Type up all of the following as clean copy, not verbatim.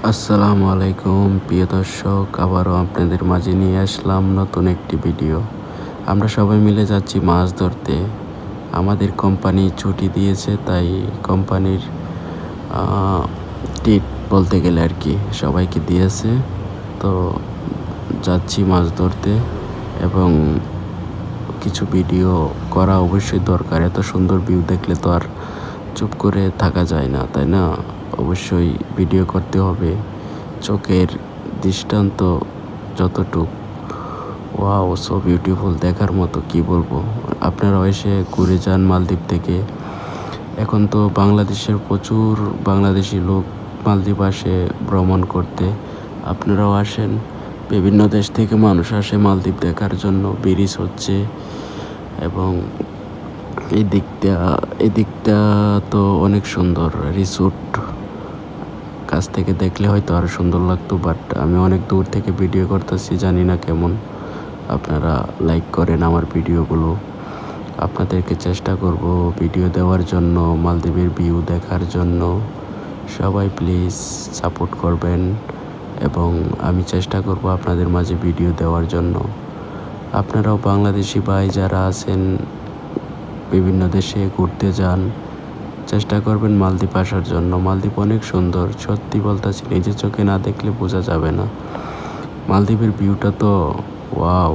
আসসালামু আলাইকুম প্রিয় দর্শক, আবারও আপনাদের মাঝে নিয়ে আসলাম নতুন একটি ভিডিও। আমরা সবাই মিলে যাচ্ছি মাছ ধরতে। আমাদের কোম্পানি ছুটি দিয়েছে, তাই কোম্পানির ট্রিট বলতে গেলে আর কি সবাইকে দিয়েছে। তো যাচ্ছি মাছ ধরতে এবং কিছু ভিডিও করা অবশ্যই দরকার। এত সুন্দর ভিউ দেখলে তো আর চুপ করে থাকা যায় না, তাই না? অবশ্যই ভিডিও করতে হবে। চোখের দৃষ্টান্ত যতটুক, ওয়াও সো বিউটিফুল, দেখার মতো, কি বলবো। আপনারাও এসে ঘুরে যান মালদ্বীপ থেকে। এখন তো বাংলাদেশের প্রচুর বাংলাদেশি লোক মালদ্বীপ আসে ভ্রমণ করতে। আপনারাও আসেন, বিভিন্ন দেশ থেকে মানুষ আসে মালদ্বীপ দেখার জন্য। ব্রিজ হচ্ছে এবং এই দিকটা তো অনেক সুন্দর। রিসোর্ট কাছ থেকে দেখলে হয়তো আরও সুন্দর লাগতো, বাট আমি অনেক দূর থেকে ভিডিও করতেছি, জানি না কেমন আপনারা লাইক করেন আমার ভিডিওগুলো। আপনাদেরকে চেষ্টা করব ভিডিও দেওয়ার জন্য, মালদ্বীপের ভিউ দেখার জন্য। সবাই প্লিজ সাপোর্ট করবেন এবং আমি চেষ্টা করব আপনাদের মাঝে ভিডিও দেওয়ার জন্য। আপনারাও বাংলাদেশি ভাই যারা আছেন, বিভিন্ন দেশে ঘুরতে যান, চেষ্টা করবেন মালদ্বীপ আসার জন্য। মালদ্বীপ অনেক সুন্দর, সত্যি বলতেছি, নিজের চোখে না দেখলে বোঝা যাবে না। মালদ্বীপের ভিউটা তো ওয়াও,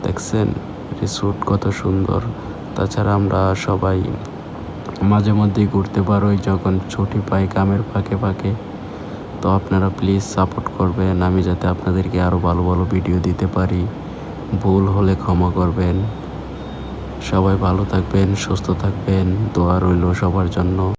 দেখছেন রিসোর্ট কত সুন্দর। তাছাড়া আমরা সবাই মাঝে মধ্যেই ঘুরতে পারোই যখন ছুটি পাই কামের ফাঁকে ফাঁকে। তো আপনারা প্লিজ সাপোর্ট করবেন, আমি যাতে আপনাদেরকে আরও ভালো ভালো ভিডিও দিতে পারি। ভুল হলে ক্ষমা করবেন। সবাই ভালো থাকবেন, সুস্থ থাকবেন, দোয়া রইল সবার জন্য।